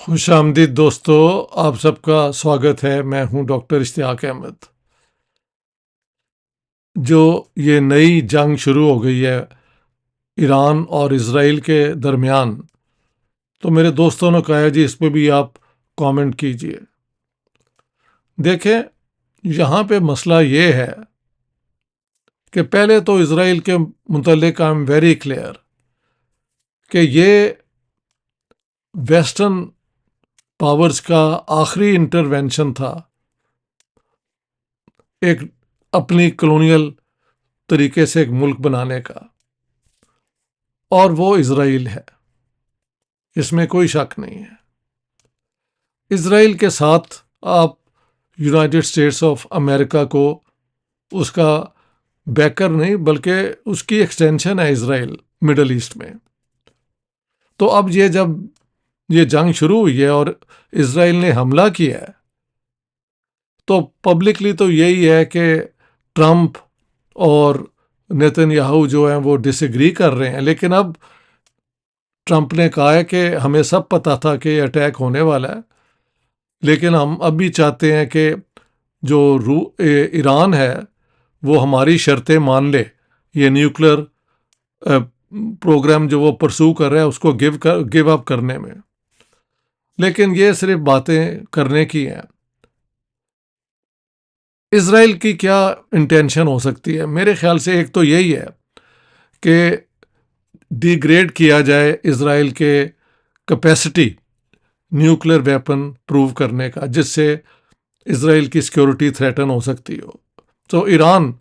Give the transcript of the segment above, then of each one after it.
خوش آمدید دوستو، آپ سب کا سواگت ہے۔ میں ہوں ڈاکٹر اشتیاق احمد۔ جو یہ نئی جنگ شروع ہو گئی ہے ایران اور اسرائیل کے درمیان، تو میرے دوستوں نے کہا جی اس پہ بھی آپ کامنٹ کیجئے۔ دیکھیں، یہاں پہ مسئلہ یہ ہے کہ پہلے تو اسرائیل کے متعلق آئی ایم ویری کلیئر کہ یہ ویسٹرن پاورز کا آخری انٹرونشن تھا ایک اپنی کلونیل طریقے سے ایک ملک بنانے کا، اور وہ اسرائیل ہے، اس میں کوئی شک نہیں ہے۔ اسرائیل کے ساتھ آپ یونائٹڈ اسٹیٹس آف امریکہ کو اس کا بیکر نہیں بلکہ اس کی ایکسٹینشن ہے اسرائیل مڈل ایسٹ میں۔ تو اب جب یہ جنگ شروع ہوئی ہے اور اسرائیل نے حملہ کیا ہے، تو پبلکلی تو یہی ہے کہ ٹرمپ اور نیتن یاہو جو ہیں وہ ڈس ایگری کر رہے ہیں، لیکن اب ٹرمپ نے کہا ہے کہ ہمیں سب پتا تھا کہ یہ اٹیک ہونے والا ہے، لیکن ہم اب بھی چاہتے ہیں کہ جو ایران ہے وہ ہماری شرطیں مان لے، یہ نیوکلر پروگرام جو وہ پرسو کر رہا ہے اس کو گیو اپ کرنے میں۔ لیکن یہ صرف باتیں کرنے کی ہیں۔ اسرائیل کی کیا انٹینشن ہو سکتی ہے؟ میرے خیال سے ایک تو یہی ہے کہ ڈی گریڈ کیا جائے اسرائیل کے کیپیسٹی نیوکلر ویپن پروو کرنے کا، جس سے اسرائیل کی سیکیورٹی تھریٹن ہو سکتی ہو۔ تو ایران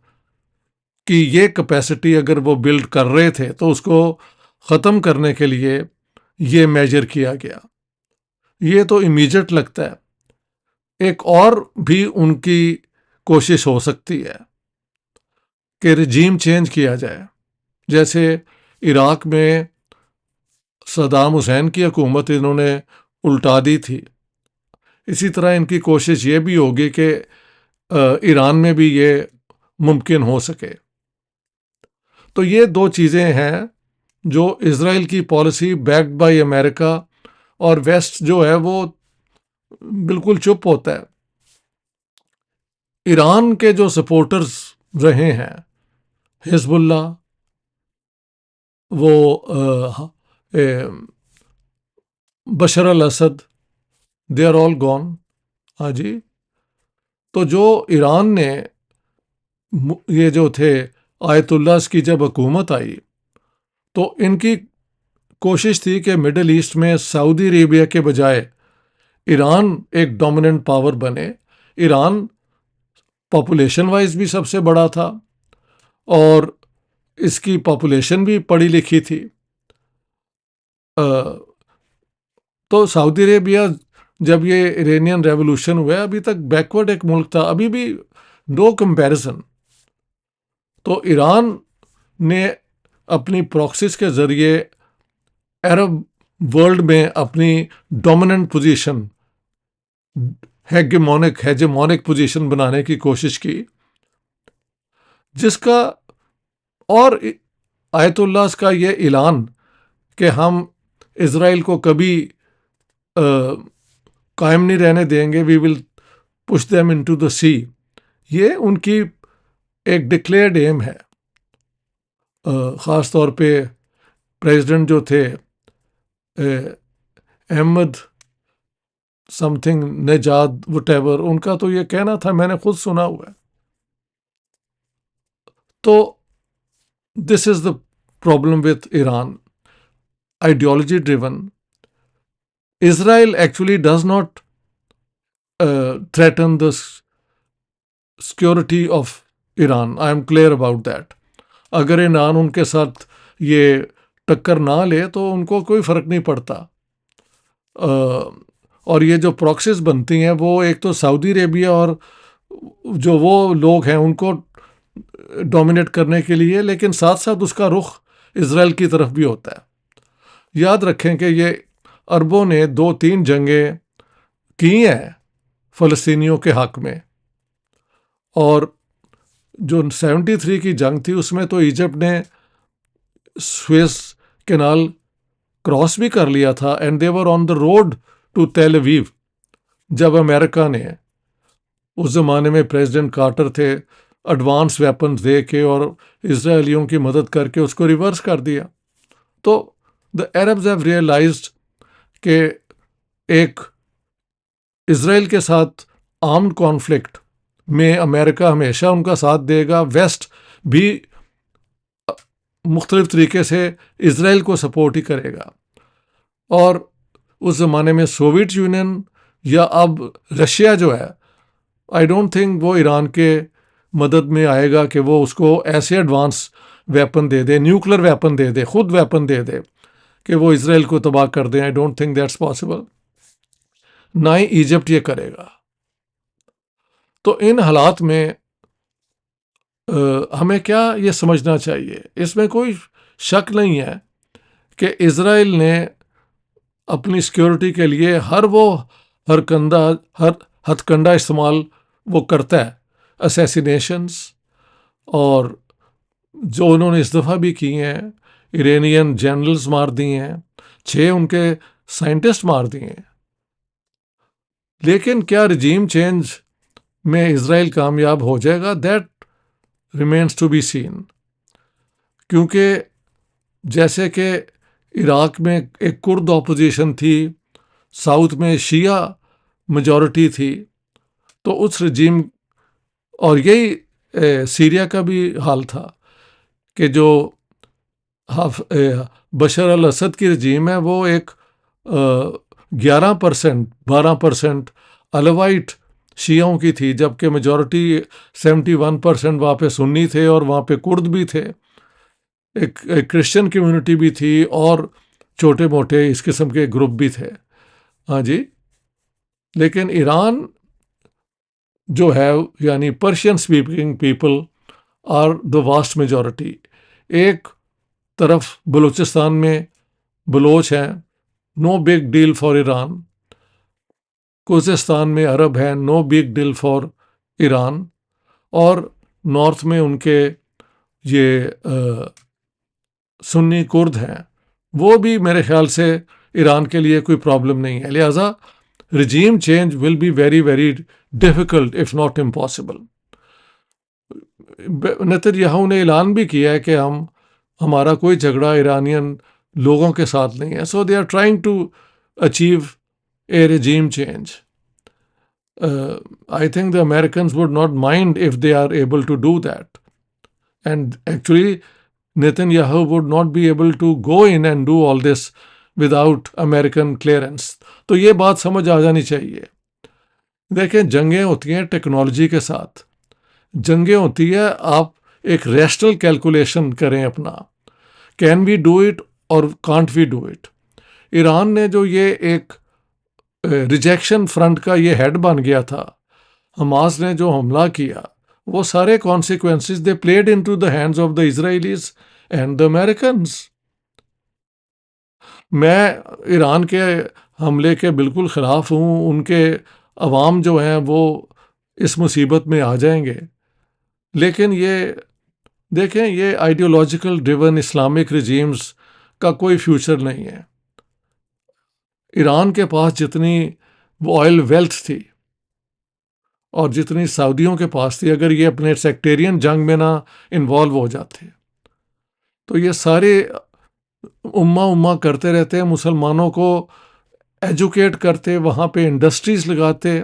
کی یہ کیپیسٹی اگر وہ بلڈ کر رہے تھے تو اس کو ختم کرنے کے لیے یہ میجر کیا گیا۔ یہ تو امیجیٹ لگتا ہے۔ ایک اور بھی ان کی کوشش ہو سکتی ہے کہ رجیم چینج کیا جائے، جیسے عراق میں صدام حسین کی حکومت انہوں نے الٹا دی تھی، اسی طرح ان کی کوشش یہ بھی ہوگی کہ ایران میں بھی یہ ممکن ہو سکے۔ تو یہ دو چیزیں ہیں جو اسرائیل کی پالیسی بیکڈ بائی امریکہ، اور ویسٹ جو ہے وہ بالکل چپ ہوتا ہے۔ ایران کے جو سپورٹرز رہے ہیں، حزب اللہ، وہ Bashar al-Assad, they are all gone. ہاں جی، تو جو ایران نے یہ جو تھے آیت اللہ کی جب حکومت آئی تو ان کی کوشش تھی کہ مڈل ایسٹ میں سعودی عربیہ کے بجائے ایران ایک ڈومیننٹ پاور بنے۔ ایران پاپولیشن وائز بھی سب سے بڑا تھا اور اس کی پاپولیشن بھی پڑھی لکھی تھی۔ تو سعودی عربیہ جب یہ ایرانین ریولوشن ہوا، ابھی تک بیکورڈ ایک ملک تھا، ابھی بھی نو کمپیریزن۔ تو ایران نے اپنی پراکسس کے ذریعے عرب ورلڈ میں اپنی ڈومیننٹ پوزیشن، ہیجمونک پوزیشن بنانے کی کوشش کی، جس کا اور آیت اللہ کا یہ اعلان کہ ہم اسرائیل کو کبھی قائم نہیں رہنے دیں گے، we will push them into the sea, یہ ان کی ایک ڈکلیئرڈ ایم ہے۔ خاص طور پہ پریزیڈنٹ جو تھے احمد سم تھنگ نژاد وٹ ایور، ان کا تو یہ کہنا تھا، میں نے خود سنا ہوا ہے۔ تو this is the problem with Iran, ideology driven. Israel actually does not threaten the security of Iran. I am clear about that. اگر ایران ان کے ساتھ یہ ٹکر نہ لے تو ان کو کوئی فرق نہیں پڑتا۔ اور یہ جو پراکسیز بنتی ہیں وہ ایک تو سعودی عربیہ اور جو وہ لوگ ہیں ان کو ڈومینیٹ کرنے کے لیے، لیکن ساتھ ساتھ اس کا رخ اسرائیل کی طرف بھی ہوتا ہے۔ یاد رکھیں کہ یہ عربوں نے 2-3 جنگیں کی ہیں فلسطینیوں کے حق میں، اور جو 73 کی جنگ تھی اس میں تو ایجپٹ نے سویز کینال کراس بھی کر لیا تھا، and they were on the road to Tel Aviv. جب امریکہ نے اس زمانے میں پریزیڈنٹ کارٹر تھے ایڈوانس ویپنز دے کے اور اسرائیلیوں کی مدد کر کے اس کو ریورس کر دیا. تو دا عربز ہیو ریئلائزڈ کہ ایک اسرائیل کے ساتھ آرمڈ کانفلکٹ میں امریکہ ہمیشہ ان کا ساتھ دے گا. ویسٹ بھی مختلف طریقے سے اسرائیل کو سپورٹ ہی کرے گا. اور اس زمانے میں سوویت یونین یا اب رشیا جو ہے، آئی ڈونٹ تھنک وہ ایران کے مدد میں آئے گا کہ وہ اس کو ایسے ایڈوانس ویپن دے دے، نیوکلر ویپن دے دے، خود ویپن دے دے کہ وہ اسرائیل کو تباہ کر دیں. I don't think that's possible. نہ ہی ایجپٹ یہ کرے گا. تو ان حالات میں ہمیں کیا یہ سمجھنا چاہیے، اس میں کوئی شک نہیں ہے کہ اسرائیل نے اپنی سیکیورٹی کے لیے ہر ہتھ کنڈا استعمال وہ کرتا ہے. اسیسینیشنز اور جو انہوں نے اس دفعہ بھی کی ہیں، ایرانین جنرلز مار دیے ہیں، 6 ان کے سائنٹسٹ مار دیے ہیں. لیکن کیا رجیم چینج میں اسرائیل کامیاب ہو جائے گا؟ That remains to be seen. کیونکہ جیسے کہ عراق میں ایک کرد اپوزیشن تھی، ساؤتھ میں شیعہ میجورٹی تھی، تو اس رجیم، اور یہی سیریا کا بھی حال تھا کہ جو بشار الاسد کی رجیم ہے وہ ایک 12% الوائٹ شیعوں کی تھی، جبکہ میجورٹی 71% وہاں پہ سنی تھے اور وہاں پہ کرد بھی تھے، ایک کرسچن کمیونٹی بھی تھی اور چھوٹے موٹے اس قسم کے گروپ بھی تھے. ہاں جی. لیکن ایران جو ہے، یعنی Persian speaking people are the vast majority. ایک طرف بلوچستان میں بلوچ ہیں، no big deal for Iran. Khuzestan میں عرب ہیں، no big deal for Iran. اور نارتھ میں ان کے یہ سنی کرد ہیں، وہ بھی میرے خیال سے ایران کے لیے کوئی پرابلم نہیں ہے. لہٰذا regime change will be very very difficult if not impossible. Nitin Yahoo نے اعلان بھی کیا ہے کہ ہمارا کوئی جھگڑا ایرانین لوگوں کے ساتھ نہیں ہے. So they are trying to achieve a regime change. I think the Americans would not mind if they are able to do that. And actually Netanyahu would not be able to go in and do all this without American clearance. تو یہ بات سمجھ آ جانی چاہیے. دیکھیں، جنگیں ہوتی ہیں ٹیکنالوجی کے ساتھ. جنگیں ہوتی ہے آپ ایک ریشنل کیلکولیشن کریں اپنا، کین وی ڈو اٹ اور can't we do it. Iran نے جو یہ ایک ریجیکشن فرنٹ کا یہ ہیڈ بن گیا تھا، حماس نے جو حملہ کیا، وہ سارے consequences they played into the hands of the Israelis and the Americans. میں ایران کے حملے کے بالکل خلاف ہوں. ان کے عوام جو ہیں وہ اس مصیبت میں آ جائیں گے. لیکن یہ دیکھیں، یہ آئیڈیولوجیکل ڈریون اسلامک رجیمز کا کوئی فیوچر نہیں ہے. ایران کے پاس جتنی وہ آئل ویلتھ تھی اور جتنی سعودیوں کے پاس تھی، اگر یہ اپنے سیکٹیرین جنگ میں نہ انوالو ہو جاتے تو یہ سارے امہ کرتے رہتے، مسلمانوں کو ایجوکیٹ کرتے، وہاں پہ انڈسٹریز لگاتے،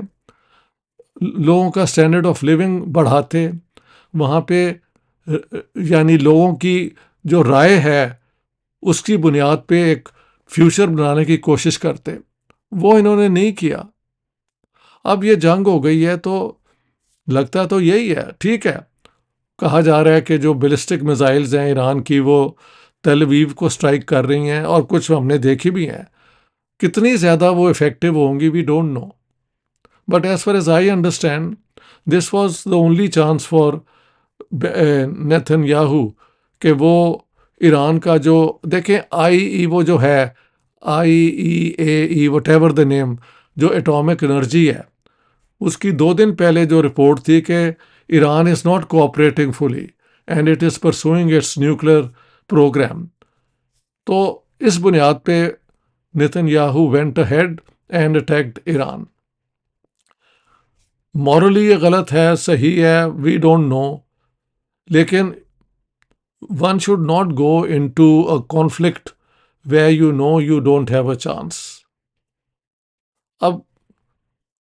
لوگوں کا سٹینڈرڈ آف لیونگ بڑھاتے، وہاں پہ یعنی لوگوں کی جو رائے ہے اس کی بنیاد پہ ایک فیوچر بنانے کی کوشش کرتے. وہ انہوں نے نہیں کیا. اب یہ جنگ ہو گئی ہے تو لگتا تو یہی ہے. ٹھیک ہے، کہا جا رہا ہے کہ جو بیلسٹک میزائلز ہیں ایران کی وہ تیل اویو کو سٹرائک کر رہی ہیں، اور کچھ ہم نے دیکھی بھی ہیں. کتنی زیادہ وہ افیکٹو ہوں گی we don't know. But as far as I understand this was the only chance for Netanyahu کہ وہ ایران کا جو دیکھیں وہ جو ہے IAEA وٹ ایور دا نیم، جو ایٹامک انرجی ہے، اس کی 2 دن پہلے جو رپورٹ تھی کہ Iran is not cooperating fully and it is pursuing its nuclear programme. تو اس بنیاد پہ Netanyahu went ahead and attacked Iran. Morally یہ غلط ہے, صحیح ہے, we don't know. لیکن one should not go into a conflict where you know you don't have a chance. اب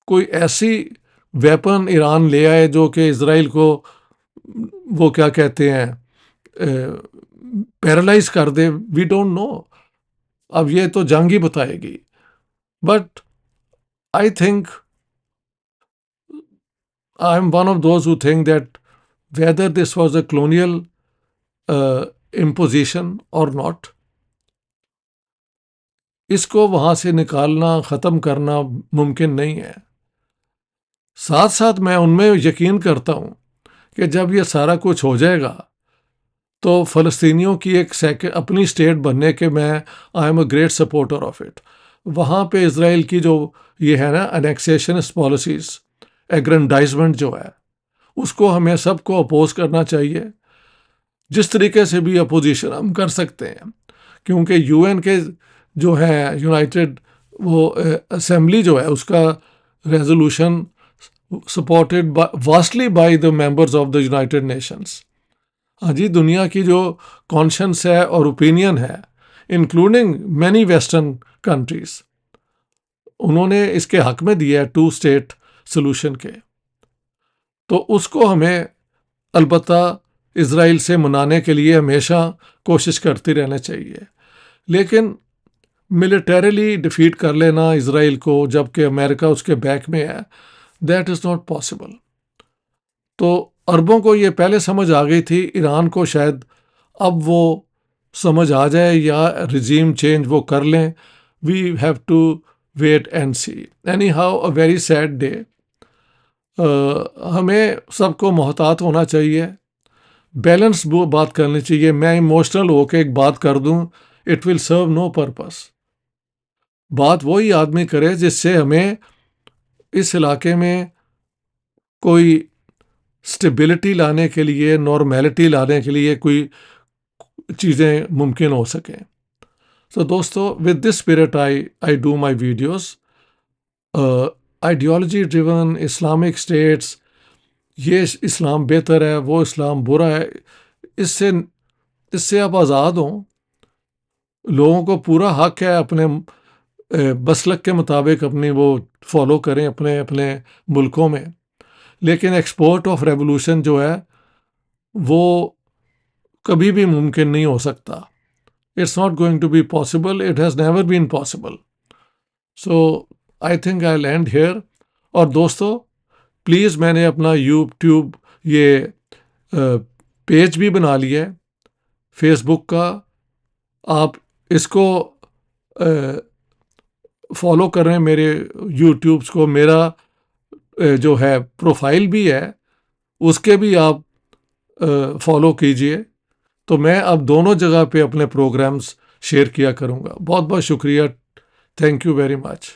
کوئی ایسی ویپن ایران لے آئے جو کہ اسرائیل کو وہ کیا کہتے ہیں پیرالائز کر دے, وی ڈونٹ نو. اب یہ تو جنگ ہی بتائے گی. But I think I am one of those who think that whether this was a colonial imposition اور ناٹ, اس کو وہاں سے نکالنا, ختم کرنا ممکن نہیں ہے. ساتھ ساتھ میں ان میں یقین کرتا ہوں کہ جب یہ سارا کچھ ہو جائے گا تو فلسطینیوں کی ایک اپنی اسٹیٹ بننے کے میں I am a great supporter of it. وہاں پہ اسرائیل کی جو یہ ہے نا انیکسیشنسٹ پالیسیز, ایگرینڈائزمنٹ جو ہے, اس کو ہمیں سب کو اپوز کرنا چاہیے جس طریقے سے بھی اپوزیشن ہم کر سکتے ہیں. کیونکہ یو این کے جو ہے یونائٹڈ وہ اسمبلی جو ہے اس کا resolution supported vastly by the members of the United nations. ہاں جی, دنیا کی جو کانشنس ہے اور اوپینین ہے انکلوڈنگ مینی ویسٹرن کنٹریز, انہوں نے اس کے حق میں دیا ہے 2 اسٹیٹ سلوشن کے. تو اس کو ہمیں البتہ اسرائیل سے منانے کے لیے ہمیشہ کوشش کرتی رہنا چاہیے. لیکن ملیٹریلی ڈیفیٹ کر لینا اسرائیل کو جب کہ امریکہ اس کے بیک میں ہے, دیٹ از ناٹ پاسبل. تو عربوں کو یہ پہلے سمجھ آ گئی تھی, ایران کو شاید اب وہ سمجھ آ جائے یا رجیم چینج وہ کر لیں. We have to wait and see. Anyhow a very sad day. ہمیں سب کو محتاط ہونا چاہیے, بیلنس بات کرنی چاہیے. میں ایموشنل ہو کے ایک بات کر دوں, it will serve know purpose. بات وہی آدمی کرے جس سے ہمیں اس علاقے میں کوئی اسٹیبلٹی لانے کے لیے, نارمیلٹی لانے کے لیے کوئی چیزیں ممکن ہو سکیں. تو دوستو, with this spirit I do my videos. Ideology driven Islamic states, یہ اسلام بہتر ہے, وہ اسلام برا ہے, اس سے آپ آزاد ہوں. لوگوں کو پورا حق ہے اپنے مسلک کے مطابق اپنی وہ فالو کریں اپنے اپنے ملکوں میں. لیکن ایکسپورٹ آف ریولوشن جو ہے وہ کبھی بھی ممکن نہیں ہو سکتا. It's not going to be possible, it has never been possible. So I think I'll end here. اور دوستو پلیز, میں نے اپنا یوٹیوب یہ پیج بھی بنا لیا ہے فیس بک کا, آپ اس کو فالو کریں میرے یوٹیوبس کو. میرا جو ہے پروفائل بھی ہے, اس کے بھی آپ فالو کیجئے. تو میں اب دونوں جگہ پہ اپنے پروگرامز شیئر کیا کروں گا. بہت بہت شکریہ. Thank you very much.